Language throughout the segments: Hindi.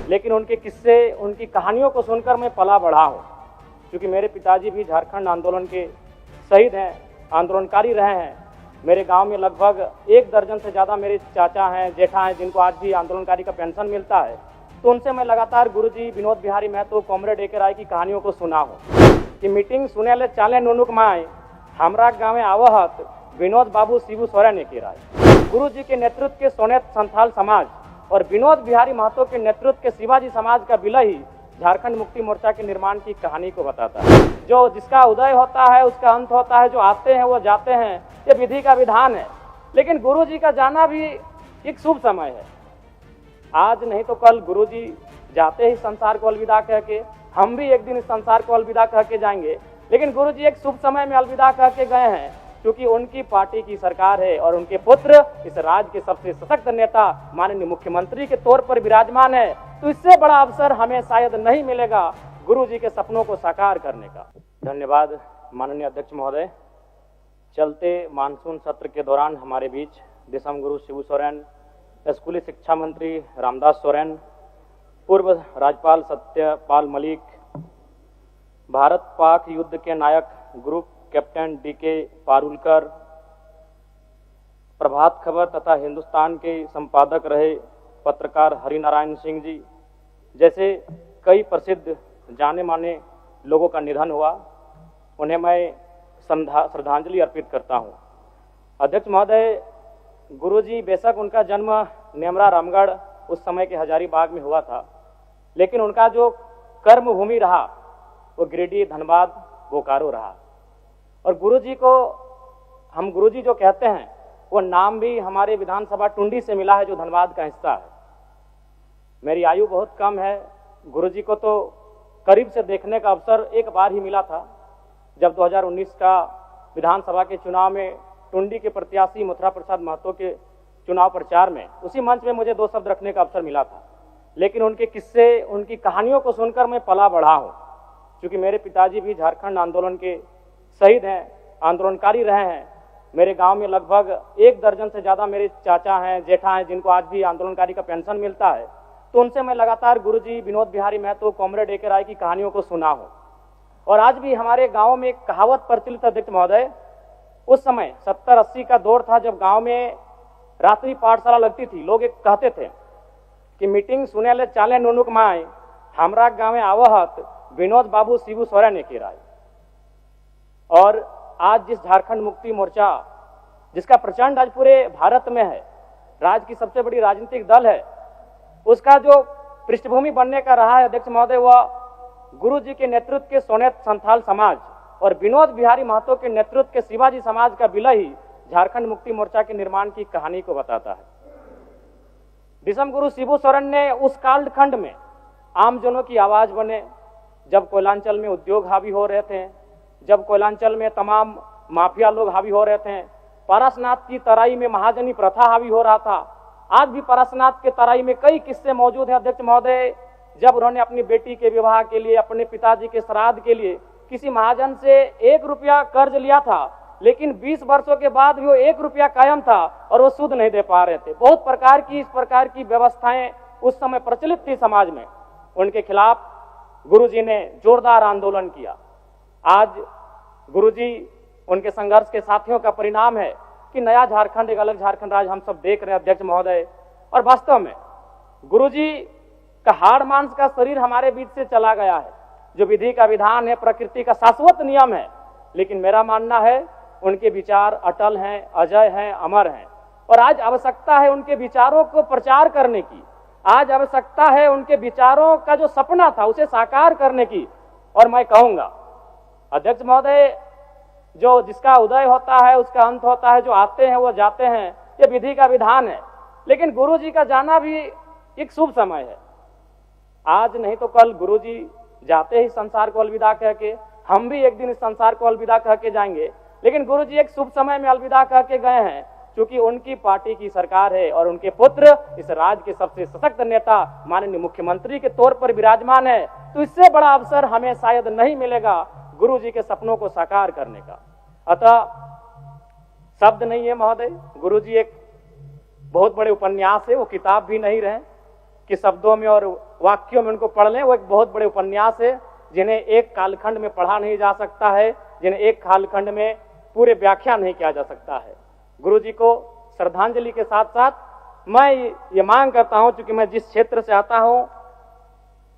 लेकिन उनके किस्से, उनकी कहानियों को सुनकर मैं पला बढ़ा हूँ। क्योंकि मेरे पिताजी भी झारखंड आंदोलन के शहीद हैं, आंदोलनकारी रहे हैं। मेरे गांव में लगभग 1 दर्जन से ज़्यादा मेरे चाचा हैं, जेठा हैं, जिनको आज भी आंदोलनकारी का पेंशन मिलता है। तो उनसे मैं लगातार गुरुजी विनोद बिहारी महतो, कॉमरेड ए.के. राय की कहानियों को सुना हूँ कि मीटिंग सुने ले चाले नुनुक माए, हमरा गाँव आवहत विनोद बाबू शिबू सोरेन ए.के. राय। गुरुजी के नेतृत्व के सोनेत संथाल समाज और विनोद बिहारी महतो के नेतृत्व के शिवाजी समाज का विलय ही झारखंड मुक्ति मोर्चा के निर्माण की कहानी को बताता है। जो जिसका उदय होता है उसका अंत होता है, जो आते हैं वो जाते हैं, ये विधि का विधान है। लेकिन गुरुजी का जाना भी एक शुभ समय है। आज नहीं तो कल गुरुजी जाते ही संसार को अलविदा कह के, हम भी एक दिन इस संसार को अलविदा कह के जाएंगे। लेकिन गुरुजी एक शुभ समय में अलविदा कह के गए हैं, क्योंकि उनकी पार्टी की सरकार है और उनके पुत्र इस राज्य के सबसे सशक्त नेता माननीय मुख्यमंत्री के तौर पर विराजमान है। तो इससे बड़ा अवसर हमें शायद नहीं मिलेगा गुरुजी के सपनों को साकार करने का। धन्यवाद माननीय अध्यक्ष महोदय। चलते मानसून सत्र के दौरान हमारे बीच दिसम गुरु शिबू सोरेन, स्कूली शिक्षा मंत्री रामदास सोरेन, पूर्व राज्यपाल सत्यपाल मलिक, भारत पाक युद्ध के नायक group captain DK. Parulkar, Prabhat Khabar तथा हिंदुस्तान के संपादक रहे पत्रकार हरिनारायण सिंह जी जैसे कई प्रसिद्ध जाने माने लोगों का निधन हुआ। उन्हें मैं श्रद्धांजलि अर्पित करता हूं। अध्यक्ष महोदय, गुरुजी बेशक उनका जन्म नेमरा रामगढ़ उस समय के हजारीबाग में हुआ था, लेकिन उनका जो कर्म भूमि रहा वो गिरिडीह, धनबाद, बोकारो रहा। और गुरुजी को हम गुरुजी जो कहते हैं वो नाम भी हमारे विधानसभा टुंडी से मिला है, जो धनबाद का हिस्सा है। मेरी आयु बहुत कम है, गुरुजी को तो करीब से देखने का अवसर एक बार ही मिला था, जब 2019 का विधानसभा के चुनाव में टुंडी के प्रत्याशी मथुरा प्रसाद महतो के चुनाव प्रचार में उसी मंच में मुझे 2 शब्द रखने का अवसर मिला था। लेकिन उनके किस्से, उनकी कहानियों को सुनकर मैं पला बढ़ा हूँ। क्योंकि मेरे पिताजी भी झारखंड आंदोलन के शहीद हैं, आंदोलनकारी रहे हैं। मेरे गांव में लगभग 1 दर्जन से ज़्यादा मेरे चाचा हैं, जेठा हैं, जिनको आज भी आंदोलनकारी का पेंशन मिलता है। तो उनसे मैं लगातार गुरुजी विनोद बिहारी महतो, कॉमरेड ए.के. राय की कहानियों को सुना हूँ। और आज भी हमारे गाँव में एक कहावत प्रचलित अध्यक्ष महोदय, उस समय 70-80 का दौर था जब गाँव में रात्रि पाठशाला लगती थी। लोग एक कहते थे कि मीटिंग सुने ले चाले नुनुक माए, हमरा गाँव आवहत विनोद बाबू शिबू सोरेन ए.के. राय। और आज जिस झारखंड मुक्ति मोर्चा, जिसका प्रचंड आज पूरे भारत में है, राज्य की सबसे बड़ी राजनीतिक दल है, उसका जो पृष्ठभूमि बनने का रहा है अध्यक्ष महोदय, वह गुरुजी के नेतृत्व के सोनेत संथाल समाज और विनोद बिहारी महतो के नेतृत्व के शिवाजी समाज का विलय ही झारखंड मुक्ति मोर्चा के निर्माण की कहानी को बताता है। दिसम गुरु शिबू सोरेन ने उस कालखंड में आमजनों की आवाज बने, जब कोयलांचल में उद्योग हावी हो रहे थे, जब कोयलांचल में तमाम माफिया लोग हावी हो रहे थे, पारसनाथ की तराई में महाजनी प्रथा हावी हो रहा था। आज भी पारसनाथ के तराई में कई किस्से मौजूद हैं अध्यक्ष महोदय, जब उन्होंने अपनी बेटी के विवाह के लिए, अपने पिताजी के श्राद्ध के लिए किसी महाजन से 1 रुपया कर्ज लिया था, लेकिन 20 वर्षों के बाद भी वो 1 रुपया कायम था और वो सूद नहीं दे पा रहे थे। बहुत प्रकार की इस प्रकार की व्यवस्थाएं उस समय प्रचलित थी समाज में। उनके खिलाफ गुरुजी ने जोरदार आंदोलन किया। आज गुरुजी, उनके संघर्ष के साथियों का परिणाम है कि नया झारखंड, एक अलग झारखंड राज्य हम सब देख रहे हैं अध्यक्ष महोदय। और वास्तव में गुरुजी का हाड़ मांस का शरीर हमारे बीच से चला गया है, जो विधि का विधान है, प्रकृति का शाश्वत नियम है। लेकिन मेरा मानना है उनके विचार अटल हैं, अजय हैं, अमर हैं। और आज आवश्यकता है उनके विचारों को प्रचार करने की, आज आवश्यकता है उनके विचारों का जो सपना था उसे साकार करने की। और मैं कहूंगा अध्यक्ष महोदय, जो जिसका उदय होता है उसका अंत होता है, जो आते हैं वो जाते हैं, ये विधि का विधान है। लेकिन गुरुजी का जाना भी एक शुभ समय है। आज नहीं तो कल गुरुजी जाते ही संसार को अलविदा कह के, हम भी एक दिन इस संसार को अलविदा कह के जाएंगे। लेकिन गुरुजी एक शुभ समय में अलविदा कह के गए हैं, क्योंकि उनकी पार्टी की सरकार है और उनके पुत्र इस राज्य के सबसे सशक्त नेता माननीय मुख्यमंत्री के तौर पर विराजमान है। तो इससे बड़ा अवसर हमें शायद नहीं मिलेगा गुरुजी के सपनों को साकार करने का। अतः शब्द नहीं है महोदय, गुरुजी एक बहुत बड़े उपन्यास है, वो किताब भी नहीं रहे। के शब्दों में और वाक्यों में उनको पढ़ लें। वो एक बहुत बड़े उपन्यास है जिन्हें एक कालखंड में पढ़ा नहीं जा सकता है, जिन्हें एक कालखंड में पूरे व्याख्या नहीं किया जा सकता है। गुरु जी को श्रद्धांजलि के साथ साथ मैं ये मांग करता हूं, चूंकि मैं जिस क्षेत्र से आता हूं,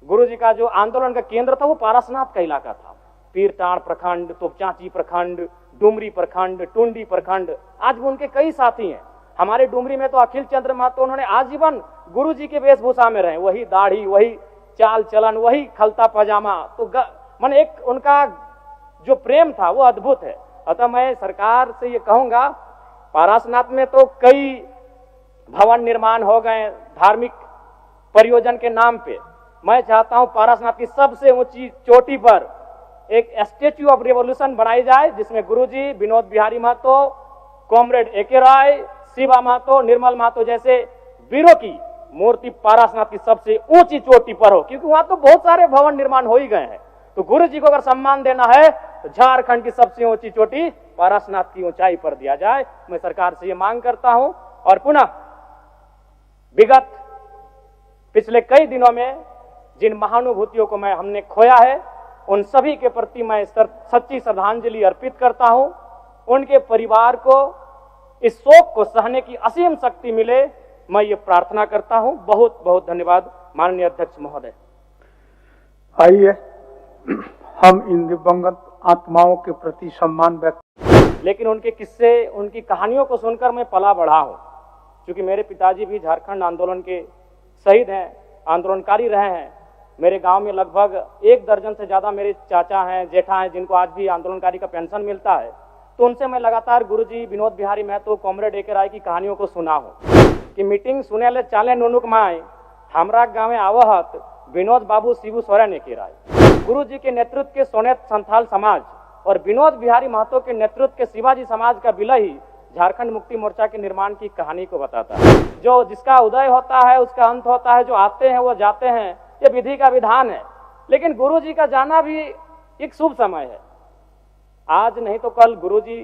गुरु जी का जो आंदोलन का केंद्र था वो पारसनाथ का इलाका था। पीरटाण प्रखंड, तोपचांची प्रखंड, डुमरी प्रखंड, टुंडी प्रखंड, आज भी उनके कई साथी हैं। हमारे डुमरी में तो अखिल चंद्र महतो, उन्होंने आजीवन गुरु जी के वेशभूषा में रहे, वही दाढ़ी, वही चाल चलन, वही खलता पजामा। तो मन एक उनका जो प्रेम था वो अद्भुत है। अतः मैं सरकार से ये कहूंगा, पारसनाथ में तो कई भवन निर्माण हो गए धार्मिक परियोजन के नाम पे। मैं चाहता हूं पारसनाथ की सबसे ऊंची चोटी पर एक स्टेच्यू ऑफ रिवॉल्यूशन बनाई जाए, जिसमें गुरुजी, विनोद बिहारी महतो, कॉमरेड एके राय, शिवा महतो, निर्मल महतो जैसे वीरों की मूर्ति पारसनाथ की सबसे ऊंची चोटी पर हो, क्योंकि वहां तो बहुत सारे भवन निर्माण हो ही गए हैं। तो गुरु जी को अगर सम्मान देना है तो झारखंड की सबसे ऊंची चोटी पारसनाथ की ऊंचाई पर दिया जाए। मैं सरकार से यह मांग करता हूं। और पुनः विगत पिछले कई दिनों में जिन महानुभूतियों को हमने खोया है, उन सभी के प्रति मैं सच्ची श्रद्धांजलि अर्पित करता हूं। उनके परिवार को इस शोक को सहने की असीम शक्ति मिले, मैं ये प्रार्थना करता हूं। बहुत बहुत धन्यवाद माननीय अध्यक्ष महोदय। आइए हम इन दिवंगत आत्माओं के प्रति सम्मान व्यक्त। लेकिन उनके किस्से, उनकी कहानियों को सुनकर मैं पला बढ़ा हूं, क्योंकि मेरे पिताजी भी झारखंड आंदोलन के शहीद हैं, आंदोलनकारी रहे हैं। मेरे गांव में लगभग 1 दर्जन से ज्यादा मेरे चाचा हैं, जेठा हैं, जिनको आज भी आंदोलनकारी का पेंशन मिलता है। तो उनसे मैं लगातार गुरुजी, विनोद बिहारी महतो, कॉमरेड एके राय की कहानियों को सुना हूं कि मीटिंग सुने ले चाले नुनुक माए हमरा गाँव आवहत विनोद बाबू शिबू सोरेन एके राय। गुरु जी के नेतृत्व के सोनेत संथाल समाज और विनोद बिहारी महतो के नेतृत्व के शिवाजी समाज का विलय ही झारखंड मुक्ति मोर्चा के निर्माण की कहानी को बताता है। जो जिसका उदय होता है उसका अंत होता है, जो आते हैं वो जाते हैं, ये विधि का विधान है। लेकिन गुरु जी का जाना भी एक शुभ समय है। आज नहीं तो कल गुरु जी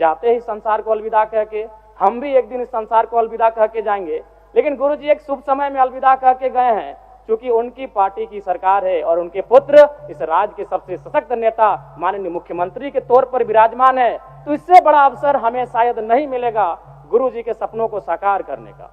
जाते ही संसार को अलविदा कह के, हम भी एक दिन इस संसार को अलविदा कह के जाएंगे। लेकिन गुरु जी एक शुभ समय में अलविदा कह के गए हैं, क्योंकि उनकी पार्टी की सरकार है और उनके पुत्र इस राज्य के सबसे सशक्त नेता माननीय मुख्यमंत्री के तौर पर विराजमान है। तो इससे बड़ा अवसर हमें शायद नहीं मिलेगा गुरु जी के सपनों को साकार करने का।